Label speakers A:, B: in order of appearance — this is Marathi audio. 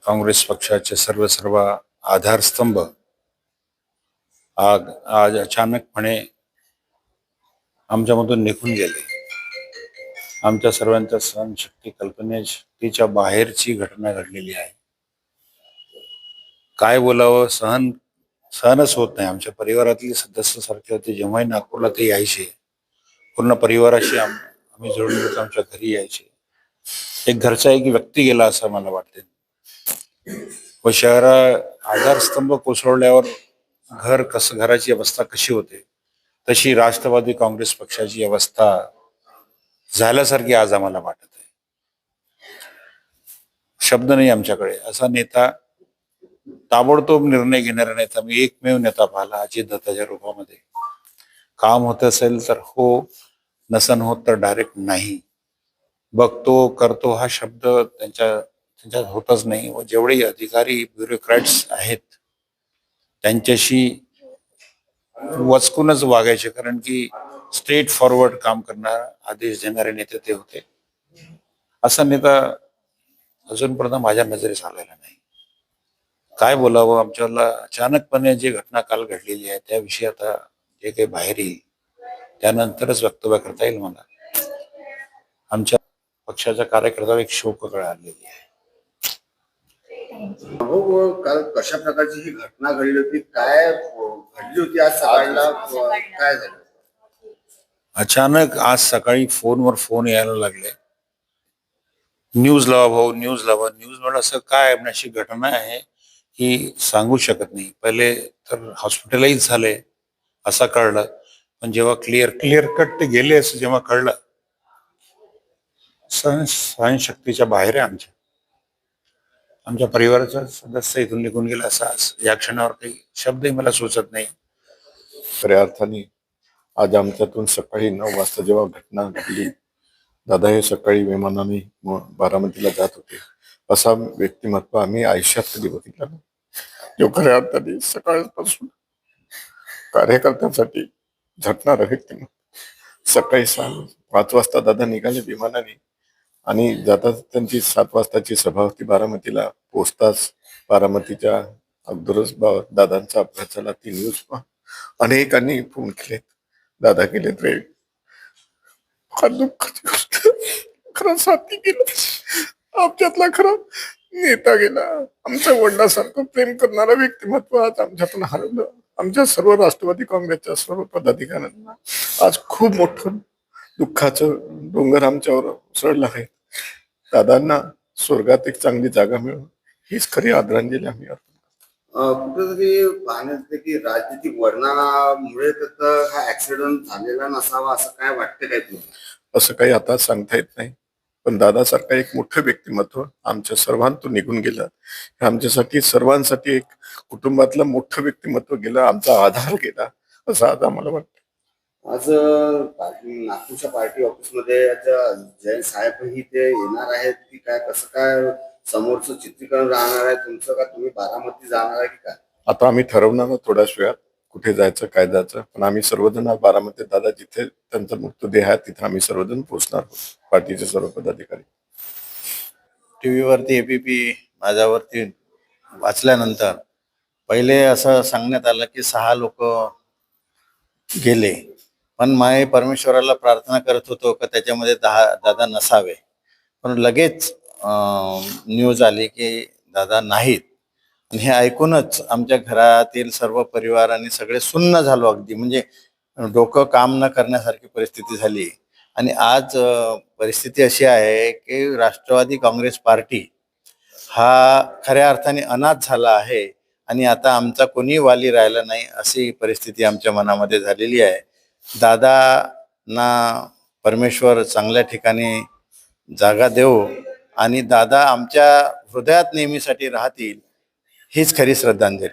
A: काँग्रेस पक्षाचे सर्व आधारस्तंभ आज अचानकपणे आमच्यामधून निघून गेले. आमच्या सर्वांच्या सहनशक्ती कल्पनेशक्तीच्या बाहेरची घटना घडलेली आहे. काय बोलावं, सहनच होत नाही. आमच्या परिवारातले सदस्य सारखे होते. जेव्हाही नागपूरला ते यायचे, पूर्ण परिवाराशी आम्ही जोडून होतो. आमच्या घरी यायचे. एक घरचा एक व्यक्ती गेला असं मला वाटते. व आधारस्तंभ कोसळल्यावर घराची अवस्था कशी होते, तशी राष्ट्रवादी काँग्रेस पक्षाची अवस्था झाल्यासारखी आज आम्हाला वाटत आहे. शब्द नाही आमच्याकडे. असा नेता, ताबडतोब निर्णय घेणारा नेता मी एकमेव नेता पाहिला अजितदादाच्या रूपामध्ये. काम होत असेल तर हो, नसन होत तर डायरेक्ट नाही. बघतो करतो हा शब्द त्यांच्यात होतच नाही. व जेवढे अधिकारी ब्युरोक्रॅट्स आहेत त्यांच्याशी वचकूनच वागायचे, कारण की स्ट्रेट फॉरवर्ड काम करणारा, आदेश देणारे नेते ते होते. असा नेता अजूनपर्यंत माझ्या नजरेस आलेला नाही. काय बोलावं, आमच्याला अचानकपणे जी घटना काल घडलेली आहे त्याविषयी आता जे काही बाहेर येईल त्यानंतरच वक्तव्य करता येईल मला. आमच्या पक्षाच्या कार्यकर्त्यावर एक शोककळा आलेली आहे.
B: काल कशा प्रकारची ही घटना घडली होती, काय घडली होती आज सकाळला, काय झालं?
A: अचानक आज सकाळी फोनवर फोन यायला लागले, न्यूज लावा भाऊ, न्यूज लावा. न्यूज वर असं काय अशी घटना आहे की सांगू शकत नाही. पहिले तर हॉस्पिटलाइज झाले असं कळलं, पण जेव्हा क्लिअर कट ते गेले असं जेव्हा कळलं, सहनशक्तीच्या बाहेर आहे. आमच्या परिवाराचा सदस्य इथून निघून गेला असा या क्षणावर काही शब्दही मला सुचत नाही.
C: खऱ्या अर्थाने आज आमच्यातून सकाळी 9 वाजता जेव्हा घटना घडली, दादा हे सकाळी विमानाने बारामतीला जात होते. असा व्यक्तिमत्व आम्ही आयुष्यात कधी बघितला नाही, जो खऱ्या अर्थाने सकाळपासून कार्यकर्त्यांसाठी झटणारं व्यक्तिमत्व. सकाळी 5 वाजता दादा निघाले विमानाने आणि जातात त्यांची 7 वाजताची सभा होती बारामतीला. पोचताच बारामतीच्या अगोदरच दादांचा अपघात झाला. ती न्यूज अनेकांनी फोन केलेत, दादा गेलेत रे. फार दुःखाची गोष्ट. खरं साथी गेलं, आमच्यातला खरा नेता गेला. आमच्या वडिलांसारखं प्रेम करणारा व्यक्तिमत्व आज आमच्यातून हरवलं. आमच्या सर्व राष्ट्रवादी काँग्रेसच्या सर्व पदाधिकाऱ्यांना आज खूप मोठं दुःखाचं डोंगर आमच्यावर उसळलं आहे. दादांना स्वर्गात एक चांगली जागा मिळून हीच खरी आदरांजली आम्ही
B: कुठेतरी पाहण्यात येते की राजनीतिक वर्णनामुळे तर हा ऍक्सिडेंट झालेला नसावा असं काय वाटतं काय तुम्हाला?
C: असं काही आता सांगता येत नाही, पण दादासारखा एक मोठं व्यक्तिमत्व आमच्या सर्वांतून निघून गेलं. हे आमच्यासाठी सर्वांसाठी एक कुटुंबातलं मोठं व्यक्तिमत्व गेलं, आमचा आधार गेला असं आज आम्हाला वाटतं.
B: आज नागपूरच्या पार्टी ऑफिसमध्ये जयंत साहेबही ते येणार आहेत की काय, कसं काय समोरचं चित्रीकरण राहणार आहे तुमचं, का तुम्ही बारामती जाणार आहे की काय?
C: आता आम्ही ठरवणार थोड्याच वेळात कुठे जायचं काय जायचं, पण आम्ही सर्वजण बारामती दादा जिथे त्यांचा मृतदेह आहे तिथे आम्ही सर्वजण पोहोचणार आहोत, पार्टीचे सर्व पदाधिकारी.
D: टीव्हीवरती APP माझ्यावरती वाचल्यानंतर पहिले असं सांगण्यात आलं की 6 लोक गेले, पण मी परमेश्वराला प्रार्थना करत होतो की त्याच्यामध्ये दादा नसावे. पण लगेच न्यूज आली की दादा नाहीत. आणि हे ऐकूनच आमच्या घरातील सर्व परिवार आणि सगळे सुन्न झालो अगदी, म्हणजे डोकं काम न करण्यासारखी परिस्थिती झाली. आणि आज परिस्थिती अशी आहे की राष्ट्रवादी काँग्रेस पार्टी हा खऱ्या अर्थाने अनाथ झाला आहे आणि आता आमचा कोणी वाली राहिला नाही अशी परिस्थिती आमच्या मनामध्ये झालेली आहे. दादांना परमेश्वर चांगल्या ठिकाणी जागा देव आणि दादा आमच्या हृदयात नेहमीसाठी राहतील, हीच खरी श्रद्धांजली.